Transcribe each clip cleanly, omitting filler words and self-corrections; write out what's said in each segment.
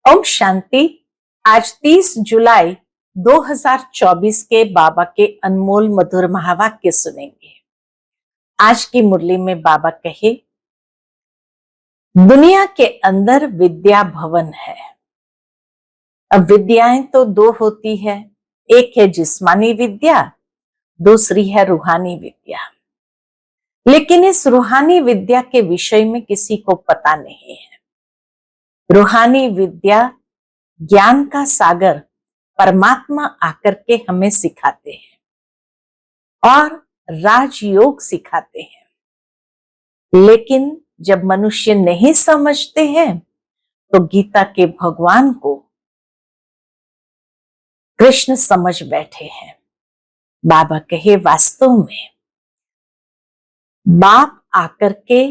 ओम शांति। आज 30 जुलाई 2024 के बाबा के अनमोल मधुर महावाक्य सुनेंगे। आज की मुरली में बाबा कहे, दुनिया के अंदर विद्या भवन है। अब विद्याएं तो दो होती है, एक है जिस्मानी विद्या, दूसरी है रूहानी विद्या। लेकिन इस रूहानी विद्या के विषय में किसी को पता नहीं है। रूहानी विद्या ज्ञान का सागर परमात्मा आकर के हमें सिखाते हैं और राजयोग सिखाते हैं। लेकिन जब मनुष्य नहीं समझते हैं तो गीता के भगवान को कृष्ण समझ बैठे हैं। बाबा कहे, वास्तव में बाप आकर के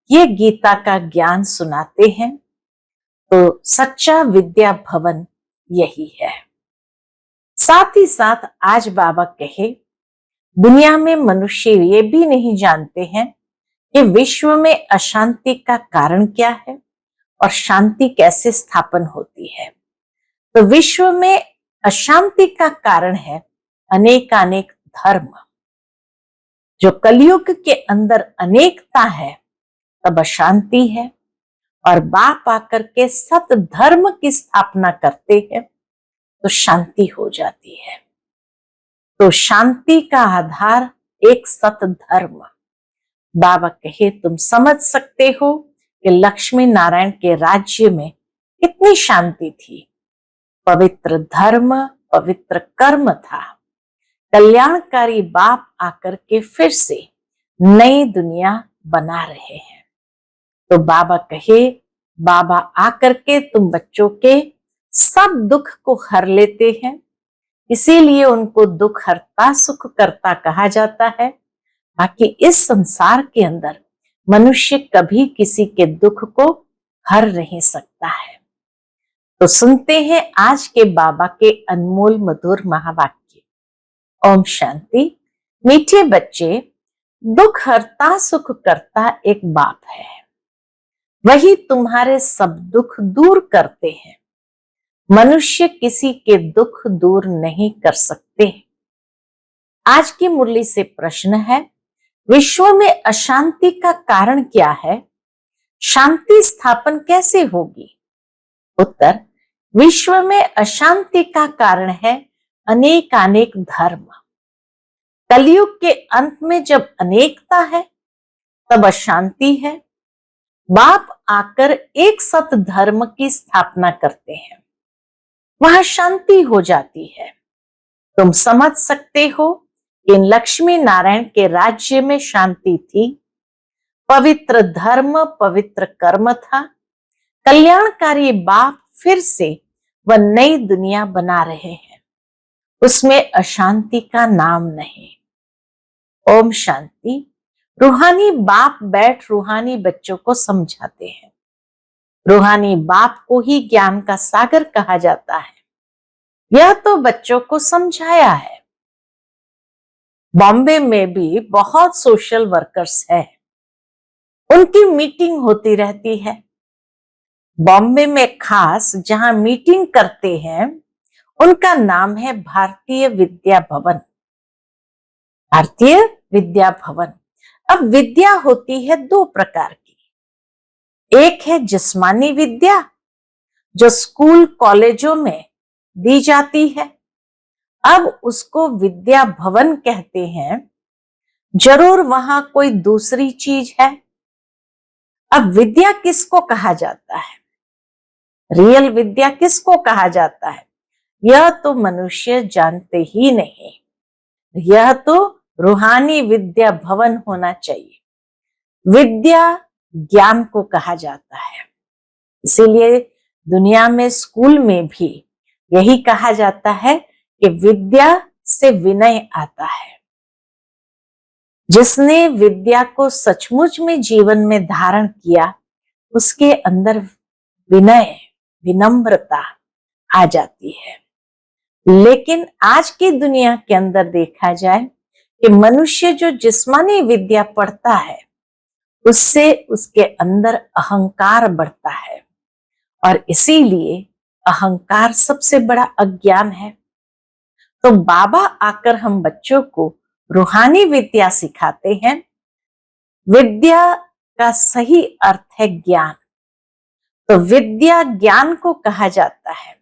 ये गीता का ज्ञान सुनाते हैं तो सच्चा विद्या भवन यही है। साथ ही साथ आज बाबा कहे, दुनिया में मनुष्य ये भी नहीं जानते हैं कि विश्व में अशांति का कारण क्या है और शांति कैसे स्थापन होती है। तो विश्व में अशांति का कारण है अनेकानेक धर्म। जो कलयुग के अंदर अनेकता है तब अशांति है, और बाप आकर के सत धर्म की स्थापना करते हैं तो शांति हो जाती है। तो शांति का आधार एक सत धर्म। बाबा कहे, तुम समझ सकते हो कि लक्ष्मी नारायण के राज्य में कितनी शांति थी। पवित्र धर्म, पवित्र कर्म था। कल्याणकारी बाप आकर के फिर से नई दुनिया बना रहे हैं। तो बाबा कहे, बाबा आकर के तुम बच्चों के सब दुख को हर लेते हैं, इसीलिए उनको दुख हरता सुख करता कहा जाता है। बाकी इस संसार के अंदर मनुष्य कभी किसी के दुख को हर नहीं सकता है। तो सुनते हैं आज के बाबा के अनमोल मधुर महावाक्य। ओम शांति। मीठे बच्चे, दुख हरता सुख करता एक बाप है, वही तुम्हारे सब दुख दूर करते हैं। मनुष्य किसी के दुख दूर नहीं कर सकते। आज की मुरली से प्रश्न है, विश्व में अशांति का कारण क्या है? शांति स्थापन कैसे होगी? उत्तर, विश्व में अशांति का कारण है अनेकानेक धर्म। कलयुग के अंत में जब अनेकता है तब अशांति है। बाप आकर एक सत धर्म की स्थापना करते हैं, वहां शांति हो जाती है। तुम समझ सकते हो कि लक्ष्मी नारायण के राज्य में शांति थी, पवित्र धर्म, पवित्र कर्म था। कल्याणकारी बाप फिर से वह नई दुनिया बना रहे हैं, उसमें अशांति का नाम नहीं। ओम शांति। रूहानी बाप बैठ रूहानी बच्चों को समझाते हैं। रूहानी बाप को ही ज्ञान का सागर कहा जाता है। यह तो बच्चों को समझाया है। बॉम्बे में भी बहुत सोशल वर्कर्स हैं, उनकी मीटिंग होती रहती है। बॉम्बे में खास जहां मीटिंग करते हैं उनका नाम है भारतीय विद्या भवन। भारतीय विद्या भवन। अब विद्या होती है दो प्रकार की। एक है जिस्मानी विद्या, जो स्कूल कॉलेजों में दी जाती है। अब उसको विद्या भवन कहते हैं। जरूर वहां कोई दूसरी चीज है। अब विद्या किसको कहा जाता है? रियल विद्या किसको कहा जाता है? यह तो मनुष्य जानते ही नहीं। यह तो रूहानी विद्या भवन होना चाहिए। विद्या ज्ञान को कहा जाता है। इसीलिए दुनिया में स्कूल में भी यही कहा जाता है कि विद्या से विनय आता है। जिसने विद्या को सचमुच में जीवन में धारण किया, उसके अंदर विनय, विनम्रता आ जाती है। लेकिन आज की दुनिया के अंदर देखा जाए कि मनुष्य जो जिस्मानी विद्या पढ़ता है, उससे उसके अंदर अहंकार बढ़ता है, और इसीलिए अहंकार सबसे बड़ा अज्ञान है। तो बाबा आकर हम बच्चों को रूहानी विद्या सिखाते हैं। विद्या का सही अर्थ है ज्ञान। तो विद्या ज्ञान को कहा जाता है।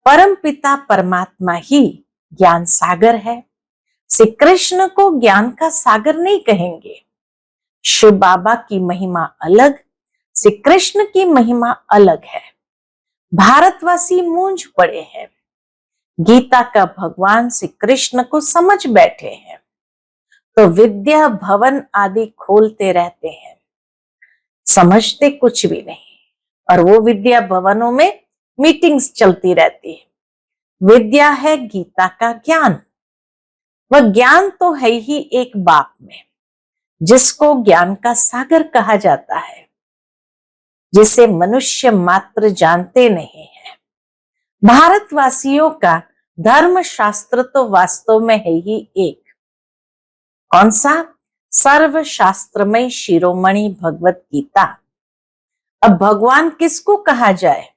परम पिता परमात्मा ही ज्ञान सागर है। श्री कृष्ण को ज्ञान का सागर नहीं कहेंगे। शिव बाबा की महिमा अलग, श्री कृष्ण की महिमा अलग है। भारतवासी मूंझ पड़े हैं। गीता का भगवान श्री कृष्ण को समझ बैठे हैं, तो विद्या भवन आदि खोलते रहते हैं, समझते कुछ भी नहीं। और वो विद्या भवनों में मीटिंग्स चलती रहती है। विद्या है गीता का ज्ञान। वह ज्ञान तो है ही एक बाप में, जिसको ज्ञान का सागर कहा जाता है, जिसे मनुष्य मात्र जानते नहीं है। भारतवासियों का धर्म शास्त्र तो वास्तव में है ही एक। कौन सा? सर्वशास्त्रमय शिरोमणि भगवत गीता। अब भगवान किसको कहा जाए,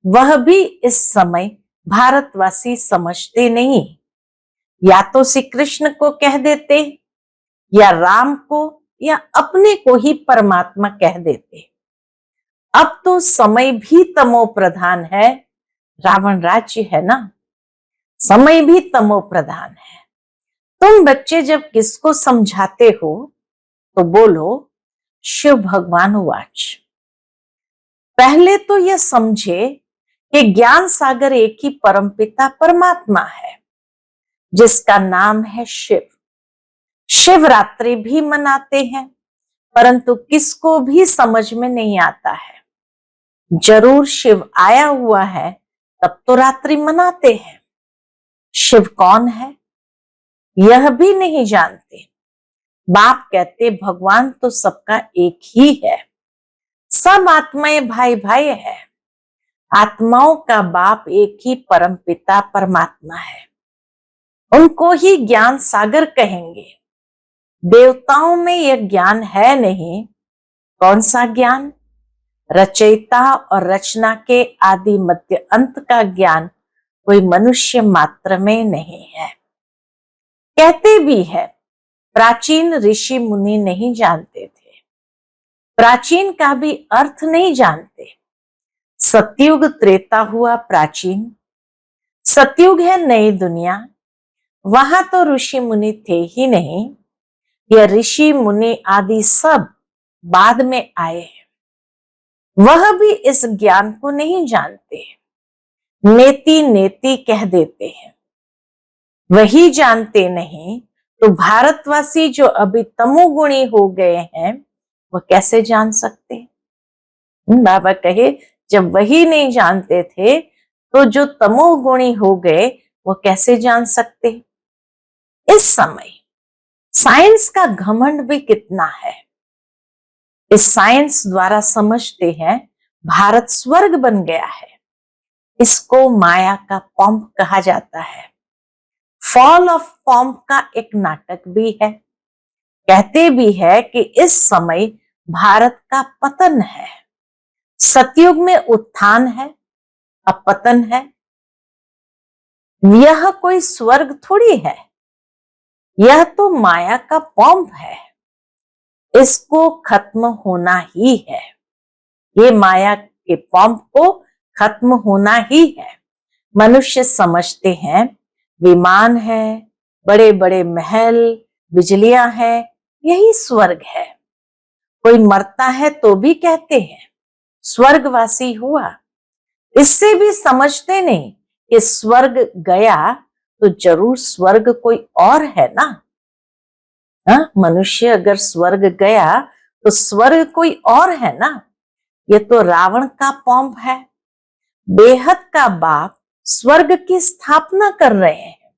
वह भी इस समय भारतवासी समझते नहीं। या तो श्री कृष्ण को कह देते, या राम को, या अपने को ही परमात्मा कह देते। अब तो समय भी तमो प्रधान है। रावण राज्य है ना, समय भी तमो प्रधान है। तुम बच्चे जब किसको समझाते हो तो बोलो शिव भगवान वाच। पहले तो यह समझे कि ज्ञान सागर एक ही परमपिता परमात्मा है, जिसका नाम है शिव। शिवरात्रि भी मनाते हैं, परंतु किसको भी समझ में नहीं आता है। जरूर शिव आया हुआ है तब तो रात्रि मनाते हैं। शिव कौन है यह भी नहीं जानते। बाप कहते भगवान तो सबका एक ही है, सब आत्माएं भाई भाई है। आत्माओं का बाप एक ही परम पिता परमात्मा है, उनको ही ज्ञान सागर कहेंगे। देवताओं में यह ज्ञान है नहीं। कौन सा ज्ञान? रचयिता और रचना के आदि मध्य अंत का ज्ञान कोई मनुष्य मात्र में नहीं है। कहते भी है प्राचीन ऋषि मुनि नहीं जानते थे, प्राचीन का भी अर्थ नहीं जानते। सतयुग त्रेता हुआ प्राचीन, सतयुग है नई दुनिया। वहां तो ऋषि मुनि थे ही नहीं, यह ऋषि मुनि आदि सब बाद में आए हैं। वह भी इस ज्ञान को नहीं जानते, नेति नेति कह देते हैं। वही जानते नहीं तो भारतवासी जो अभी तमोगुणी हो गए हैं वह कैसे जान सकते? बाबा कहे जब वही नहीं जानते थे तो जो तमोगुणी हो गए वो कैसे जान सकते? इस समय साइंस का घमंड भी कितना है। इस साइंस द्वारा समझते हैं भारत स्वर्ग बन गया है। इसको माया का पंप कहा जाता है। फॉल ऑफ पंप का एक नाटक भी है। कहते भी है कि इस समय भारत का पतन है। सतयुग में उत्थान है, अब पतन है। यह कोई स्वर्ग थोड़ी है, यह तो माया का पंप है। इसको खत्म होना ही है। ये माया के पंप को खत्म होना ही है। मनुष्य समझते हैं विमान है, बड़े बड़े महल, बिजलियां हैं, यही स्वर्ग है। कोई मरता है तो भी कहते हैं स्वर्गवासी हुआ। इससे भी समझते नहीं कि स्वर्ग गया तो जरूर स्वर्ग कोई और है ना। मनुष्य अगर स्वर्ग गया तो स्वर्ग कोई और है ना। ये तो रावण का पंप है। बेहद का बाप स्वर्ग की स्थापना कर रहे हैं।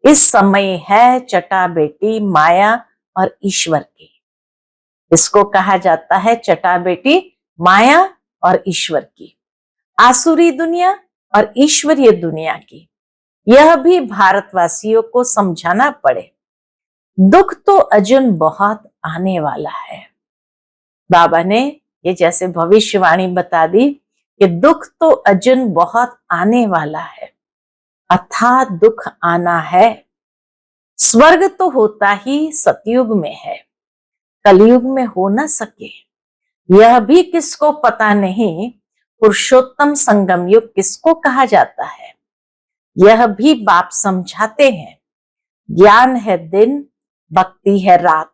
इस समय है चटा बेटी माया और ईश्वर की। इसको कहा जाता है चटा बेटी माया और ईश्वर की, आसुरी दुनिया और ईश्वरीय दुनिया की। यह भी भारतवासियों को समझाना पड़े। दुख तो अजन बहुत आने वाला है। बाबा ने ये जैसे भविष्यवाणी बता दी कि दुख तो अजन बहुत आने वाला है, अथाह दुख आना है। स्वर्ग तो होता ही सतयुग में है, कलयुग में हो न सके। यह भी किसको पता नहीं, पुरुषोत्तम संगम युग किसको कहा जाता है। यह भी बाप समझाते हैं, ज्ञान है दिन, भक्ति है रात।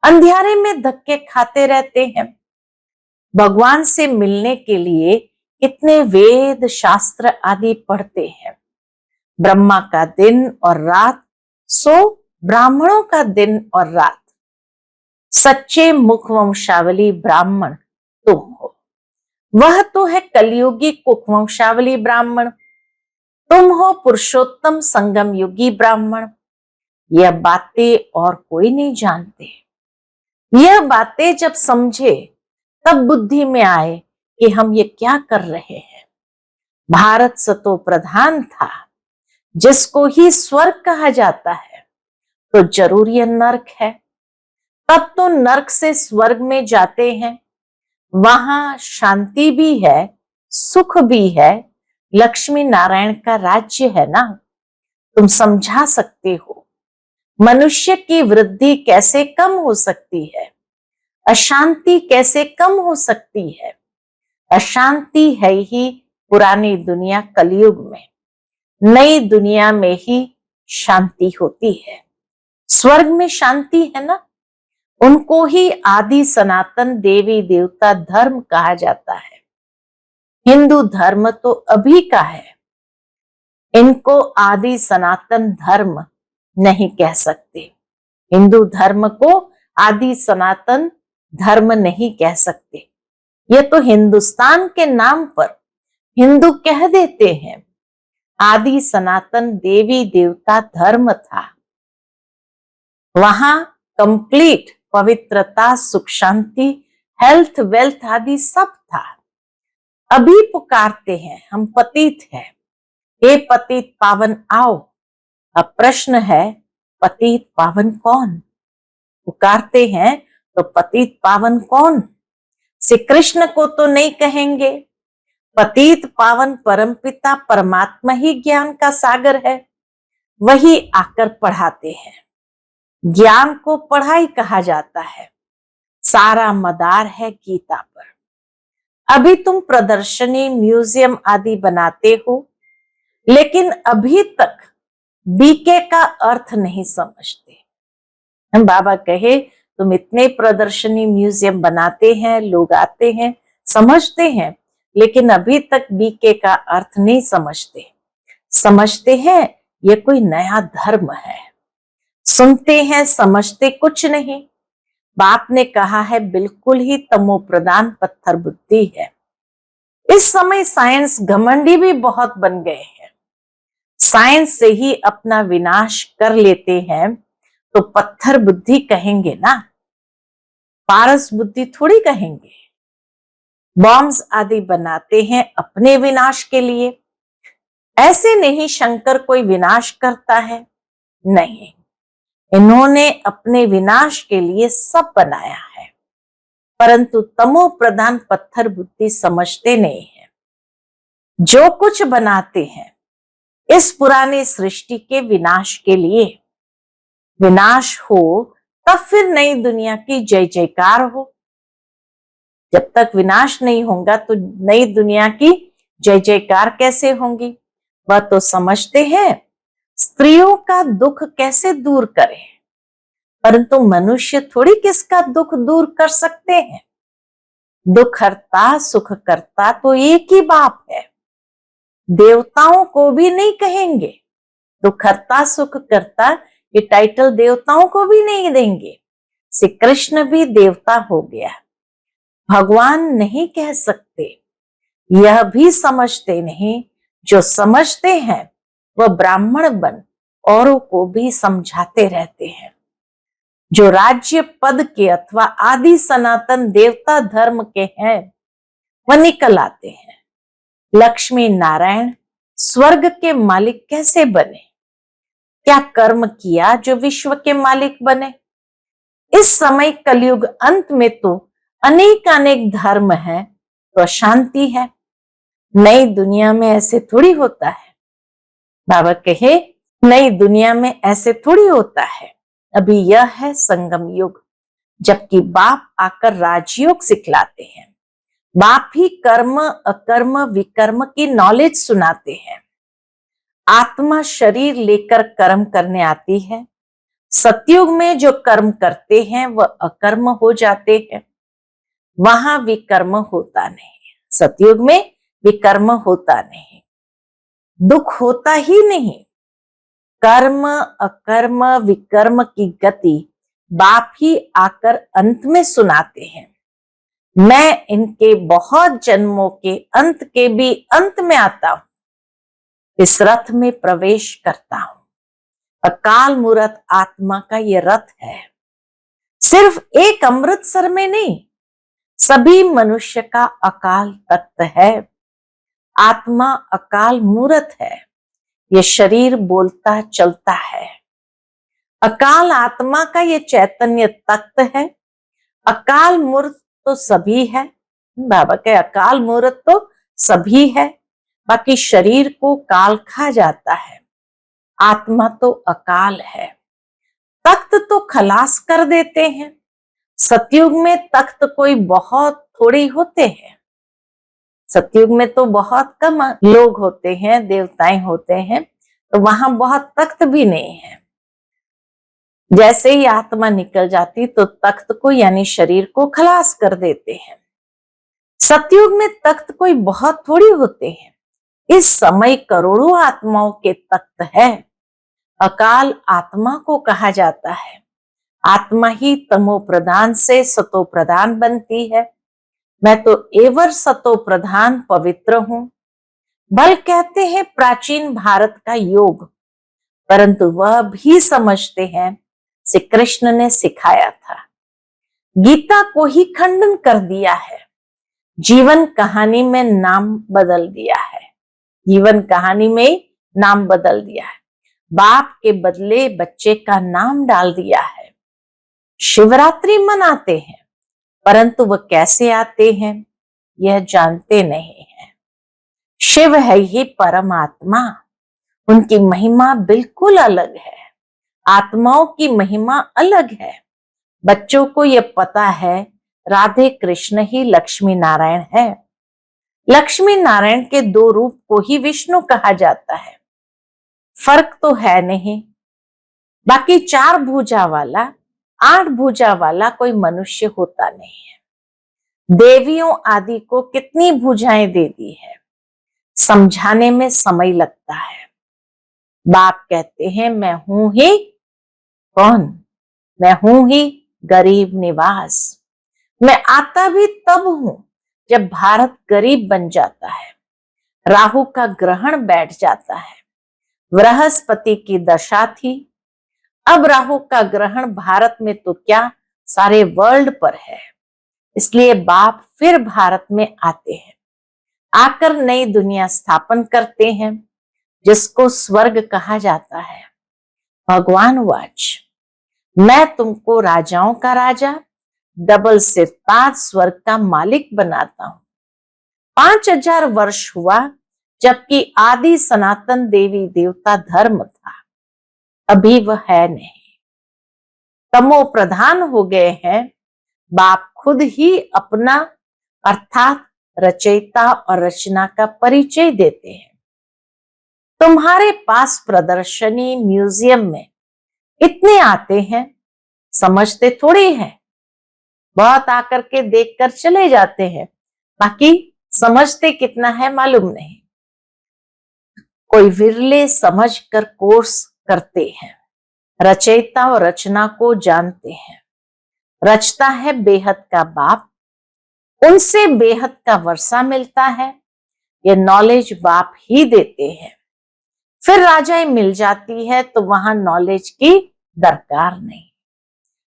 अंधियारे में धक्के खाते रहते हैं। भगवान से मिलने के लिए कितने वेद शास्त्र आदि पढ़ते हैं। ब्रह्मा का दिन और रात, सो ब्राह्मणों का दिन और रात। सच्चे मुखवंशावली ब्राह्मण तुम हो, वह तो है कलयुगी कुवंशावली ब्राह्मण। तुम हो पुरुषोत्तम संगम युगी ब्राह्मण। यह बातें और कोई नहीं जानते। यह बातें जब समझे तब बुद्धि में आए कि हम ये क्या कर रहे हैं। भारत सतो प्रधान था, जिसको ही स्वर्ग कहा जाता है, तो जरूर यह नर्क है। तब तो नर्क से स्वर्ग में जाते हैं, वहां शांति भी है, सुख भी है, लक्ष्मी नारायण का राज्य है ना। तुम समझा सकते हो मनुष्य की वृद्धि कैसे कम हो सकती है, अशांति कैसे कम हो सकती है। अशांति है ही पुरानी दुनिया कलयुग में, नई दुनिया में ही शांति होती है। स्वर्ग में शांति है ना, उनको ही आदि सनातन देवी देवता धर्म कहा जाता है। हिंदू धर्म तो अभी का है, इनको आदि सनातन धर्म नहीं कह सकते। हिंदू धर्म को आदि सनातन धर्म नहीं कह सकते। ये तो हिंदुस्तान के नाम पर हिंदू कह देते हैं। आदि सनातन देवी देवता धर्म था, वहां कंप्लीट पवित्रता, सुख शांति, हेल्थ, वेल्थ आदि सब था। अभी पुकारते हैं हम पतित हैं, हे पतित पावन आओ। अब प्रश्न है, पतित पावन कौन? पुकारते हैं तो पतित पावन कौन? श्री कृष्ण को तो नहीं कहेंगे। पतित पावन परमपिता परमात्मा ही ज्ञान का सागर है, वही आकर पढ़ाते हैं। ज्ञान को पढ़ाई कहा जाता है, सारा मदार है गीता पर। अभी तुम प्रदर्शनी, म्यूजियम आदि बनाते हो, लेकिन अभी तक बीके का अर्थ नहीं समझते। हम बाबा कहे तुम इतने प्रदर्शनी, म्यूजियम बनाते हैं, लोग आते हैं, समझते हैं, लेकिन अभी तक बीके का अर्थ नहीं समझते। समझते हैं ये कोई नया धर्म है, सुनते हैं, समझते कुछ नहीं। बाप ने कहा है बिल्कुल ही तमो प्रधान पत्थर बुद्धि है। इस समय साइंस घमंडी भी बहुत बन गए हैं। साइंस से ही अपना विनाश कर लेते हैं, तो पत्थर बुद्धि कहेंगे ना, पारस बुद्धि थोड़ी कहेंगे। बॉम्ब्स आदि बनाते हैं अपने विनाश के लिए। ऐसे नहीं शंकर कोई विनाश करता है, नहीं, इन्होंने अपने विनाश के लिए सब बनाया है, परंतु तमो प्रधान पत्थर बुद्धि समझते नहीं है। जो कुछ बनाते हैं इस पुराने सृष्टि के विनाश के लिए, विनाश हो तब फिर नई दुनिया की जय जयकार हो। जब तक विनाश नहीं होगा तो नई दुनिया की जय जयकार कैसे होंगी? वह तो समझते हैं स्त्रियों का दुख कैसे दूर करें, परंतु मनुष्य थोड़ी किसका दुख दूर कर सकते हैं। दुख हरता सुख करता तो एक ही बाप है। देवताओं को भी नहीं कहेंगे, दुख हरता सुख करता ये टाइटल देवताओं को भी नहीं देंगे। श्री कृष्ण भी देवता हो गया, भगवान नहीं कह सकते। यह भी समझते नहीं, जो समझते हैं वह ब्राह्मण बन औरों को भी समझाते रहते हैं। जो राज्य पद के अथवा आदि सनातन देवता धर्म के हैं वह निकल आते हैं। लक्ष्मी नारायण स्वर्ग के मालिक कैसे बने? क्या कर्म किया जो विश्व के मालिक बने? इस समय कलयुग अंत में तो अनेक अनेक धर्म है, तो अशांति है। नई दुनिया में ऐसे थोड़ी होता है। बाबा कहे नई दुनिया में ऐसे थोड़ी होता है। अभी यह है संगम युग, जबकि बाप आकर राजयोग सिखलाते हैं। बाप ही कर्म अकर्म विकर्म की नॉलेज सुनाते हैं। आत्मा शरीर लेकर कर्म करने आती है। सतयुग में जो कर्म करते हैं वह अकर्म हो जाते हैं, वहां विकर्म होता नहीं। सतयुग में विकर्म होता नहीं, दुख होता ही नहीं। कर्म अकर्म विकर्म की गति बाप ही आकर अंत में सुनाते हैं। मैं इनके बहुत जन्मों के अंत के भी अंत में आता हूं, इस रथ में प्रवेश करता हूं। अकाल मूर्त आत्मा का ये रथ है। सिर्फ एक अमृतसर में नहीं, सभी मनुष्य का अकाल तख्त है। आत्मा अकाल मूर्त है। ये शरीर बोलता चलता है। अकाल आत्मा का ये चैतन्य तख्त है। अकाल मूर्त तो सभी है। बाबा के अकाल मूर्त तो सभी है, बाकी शरीर को काल खा जाता है। आत्मा तो अकाल है। तख्त तो खलास कर देते हैं। सतयुग में तख्त कोई बहुत थोड़े होते हैं। सतयुग में तो बहुत कम लोग होते हैं, देवताएं होते हैं, तो वहां बहुत तख्त भी नहीं है। जैसे ही आत्मा निकल जाती तो तख्त को यानी शरीर को खलास कर देते हैं। सतयुग में तख्त कोई बहुत थोड़ी होते हैं। इस समय करोड़ों आत्माओं के तख्त है। अकाल आत्मा को कहा जाता है। आत्मा ही तमो प्रधान से सतो प्रधान बनती है। मैं तो एवर सतो प्रधान पवित्र हूं। बल कहते हैं प्राचीन भारत का योग, परंतु वह भी समझते हैं श्री कृष्ण ने सिखाया था। गीता को ही खंडन कर दिया है। जीवन कहानी में नाम बदल दिया है। जीवन कहानी में नाम बदल दिया है। बाप के बदले बच्चे का नाम डाल दिया है। शिवरात्रि मनाते हैं, परंतु वह कैसे आते हैं यह जानते नहीं है। शिव है ही परमात्मा। उनकी महिमा बिल्कुल अलग है। आत्माओं की महिमा अलग है। बच्चों को यह पता है राधे कृष्ण ही लक्ष्मी नारायण है। लक्ष्मी नारायण के दो रूप को ही विष्णु कहा जाता है। फर्क तो है नहीं। बाकी 4 भुजा वाला 8 भुजा वाला कोई मनुष्य होता नहीं है। देवियों आदि को कितनी भुजाएं दे दी है, समझाने में समय लगता है। बाप कहते हैं मैं हूं ही कौन? मैं हूं ही गरीब निवास। मैं आता भी तब हूं जब भारत गरीब बन जाता है। राहु का ग्रहण बैठ जाता है। बृहस्पति की दशा थी, अब राहु का ग्रहण भारत में तो क्या सारे वर्ल्ड पर है। इसलिए बाप फिर भारत में आते हैं, आकर नई दुनिया स्थापन करते हैं, जिसको स्वर्ग कहा जाता है। भगवान वाच मैं तुमको राजाओं का राजा, डबल सिर ताज स्वर्ग का मालिक बनाता हूं। 5000 वर्ष हुआ, जबकि आदि सनातन देवी देवता धर्म था, अभी वह है नहीं। तमो प्रधान हो गए हैं। बाप खुद ही अपना अर्थात रचयिता और रचना का परिचय देते हैं। तुम्हारे पास प्रदर्शनी म्यूजियम में इतने आते हैं, समझते थोड़ी हैं। बहुत आकर के देखकर चले जाते हैं, बाकी समझते कितना है मालूम नहीं। कोई विरले समझकर कोर्स करते हैं। रचयिता और रचना को जानते हैं। रचता है बेहद का बाप, उनसे बेहद का वर्षा मिलता है। ये नॉलेज बाप ही देते हैं। फिर राजाएं मिल जाती है तो वहां नॉलेज की दरकार नहीं।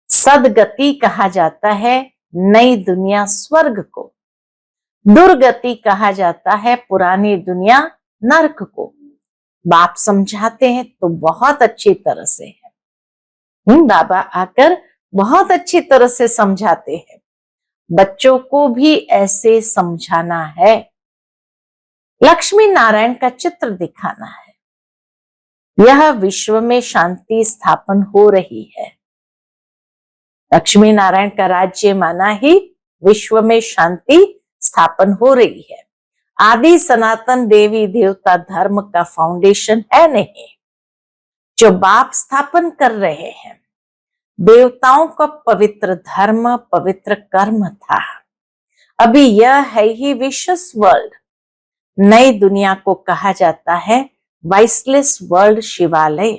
सदगति कहा जाता है नई दुनिया स्वर्ग को, दुर्गति कहा जाता है पुरानी दुनिया नरक को। बाप समझाते हैं तो बहुत अच्छी तरह से है। बाबा आकर बहुत अच्छी तरह से समझाते हैं। बच्चों को भी ऐसे समझाना है। लक्ष्मी नारायण का चित्र दिखाना है। यह विश्व में शांति स्थापन हो रही है। लक्ष्मी नारायण का राज्य माना ही विश्व में शांति स्थापन हो रही है। आदि सनातन देवी देवता धर्म का फाउंडेशन है नहीं, जो बाप स्थापन कर रहे हैं। देवताओं का पवित्र धर्म, पवित्र कर्म था। अभी यह है ही विशेष वर्ल्ड। नई दुनिया को कहा जाता है वाइसलेस वर्ल्ड शिवालय।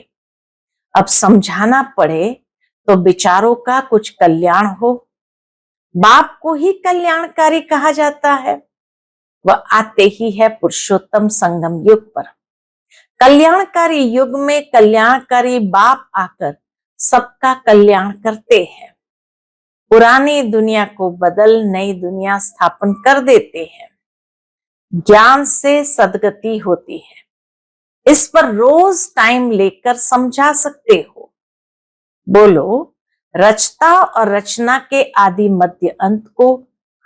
अब समझाना पड़े तो विचारों का कुछ कल्याण हो। बाप को ही कल्याणकारी कहा जाता है। वह आते ही है पुरुषोत्तम संगम युग पर। कल्याणकारी युग में कल्याणकारी बाप आकर सबका कल्याण करते हैं। पुरानी दुनिया को बदल नई दुनिया स्थापन कर देते हैं। ज्ञान से सद्गति होती है। इस पर रोज टाइम लेकर समझा सकते हो। बोलो, रचता और रचना के आदि मध्य अंत को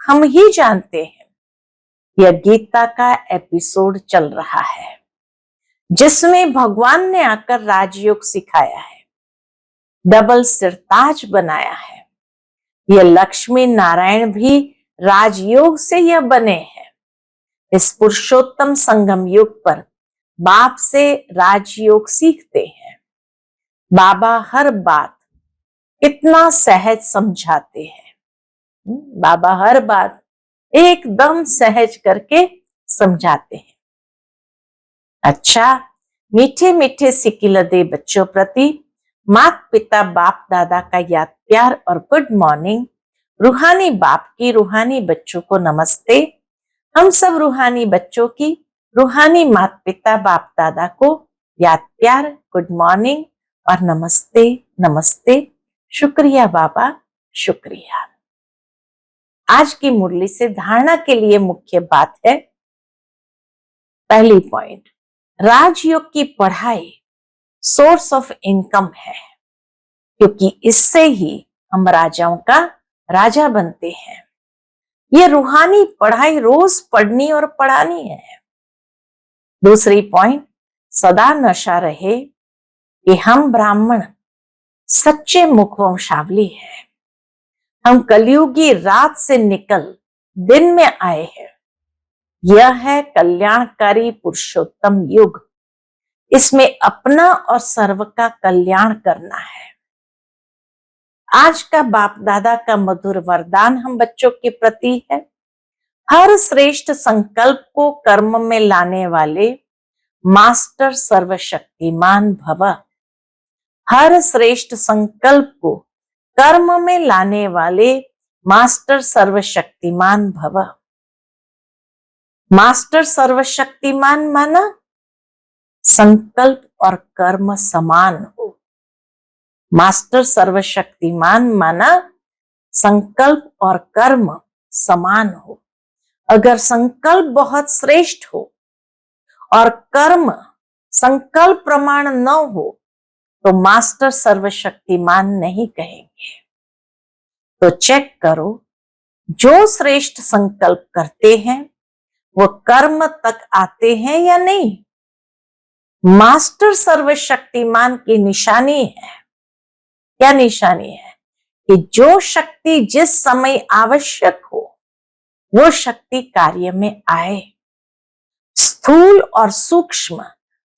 हम ही जानते हैं। यह गीता का एपिसोड चल रहा है, जिसमें भगवान ने आकर राजयोग सिखाया है, डबल सिरताज बनाया है। यह लक्ष्मी नारायण भी राजयोग से यह बने हैं। इस पुरुषोत्तम संगम युग पर बाप से राजयोग सीखते हैं। बाबा हर बात कितना सहज समझाते हैं। बाबा हर बात एकदम सहज करके समझाते हैं। अच्छा, मीठे मीठे सिकिलदे बच्चों प्रति माता पिता बाप दादा का याद प्यार और गुड मॉर्निंग। रूहानी बाप की रूहानी बच्चों को नमस्ते। हम सब रूहानी बच्चों की रूहानी माता पिता बाप दादा को याद प्यार, गुड मॉर्निंग और नमस्ते नमस्ते। शुक्रिया बाबा, शुक्रिया। आज की मुरली से धारणा के लिए मुख्य बात है, पहली पॉइंट, राजयोग की पढ़ाई सोर्स ऑफ इनकम है, क्योंकि इससे ही हम राजाओं का राजा बनते हैं। ये रूहानी पढ़ाई रोज पढ़नी और पढ़ानी है। दूसरी पॉइंट, सदा नशा रहे कि हम ब्राह्मण सच्चे मुखवंशावली हैं। हम कलयुगी रात से निकल दिन में आए हैं। यह है कल्याणकारी पुरुषोत्तम युग। इसमें अपना और सर्व का कल्याण करना है। आज का बाप दादा का मधुर वरदान हम बच्चों के प्रति है, हर श्रेष्ठ संकल्प को कर्म में लाने वाले मास्टर सर्वशक्तिमान भव। हर श्रेष्ठ संकल्प को कर्म में लाने वाले मास्टर सर्वशक्तिमान भव। मास्टर सर्वशक्तिमान माना संकल्प और कर्म समान हो। मास्टर सर्वशक्तिमान माना संकल्प और कर्म समान हो। अगर संकल्प बहुत श्रेष्ठ हो और कर्म संकल्प प्रमाण न हो तो मास्टर सर्वशक्तिमान नहीं कहेंगे। तो चेक करो, जो श्रेष्ठ संकल्प करते हैं वो कर्म तक आते हैं या नहीं। मास्टर सर्वशक्तिमान की निशानी है। क्या निशानी है? कि जो शक्ति जिस समय आवश्यक हो वो शक्ति कार्य में आए। स्थूल और सूक्ष्म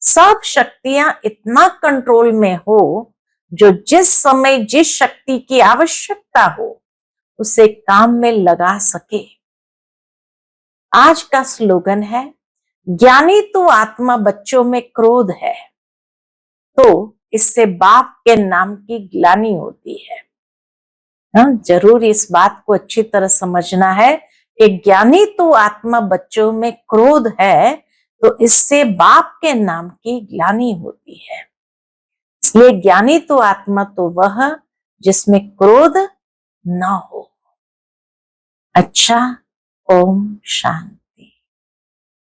सब शक्तियां इतना कंट्रोल में हो जो जिस समय जिस शक्ति की आवश्यकता हो उसे काम में लगा सके। आज का स्लोगन है, ज्ञानी तो आत्मा बच्चों में क्रोध है, तो इससे बाप के नाम की ग्लानि होती है। जरूर इस बात को अच्छी तरह समझना है कि ज्ञानी तो आत्मा बच्चों में क्रोध है, तो इससे बाप के नाम की ग्लानि होती है। इसलिए ज्ञानी तो आत्मा तो वह जिसमें क्रोध न हो। अच्छा, ओम शांति।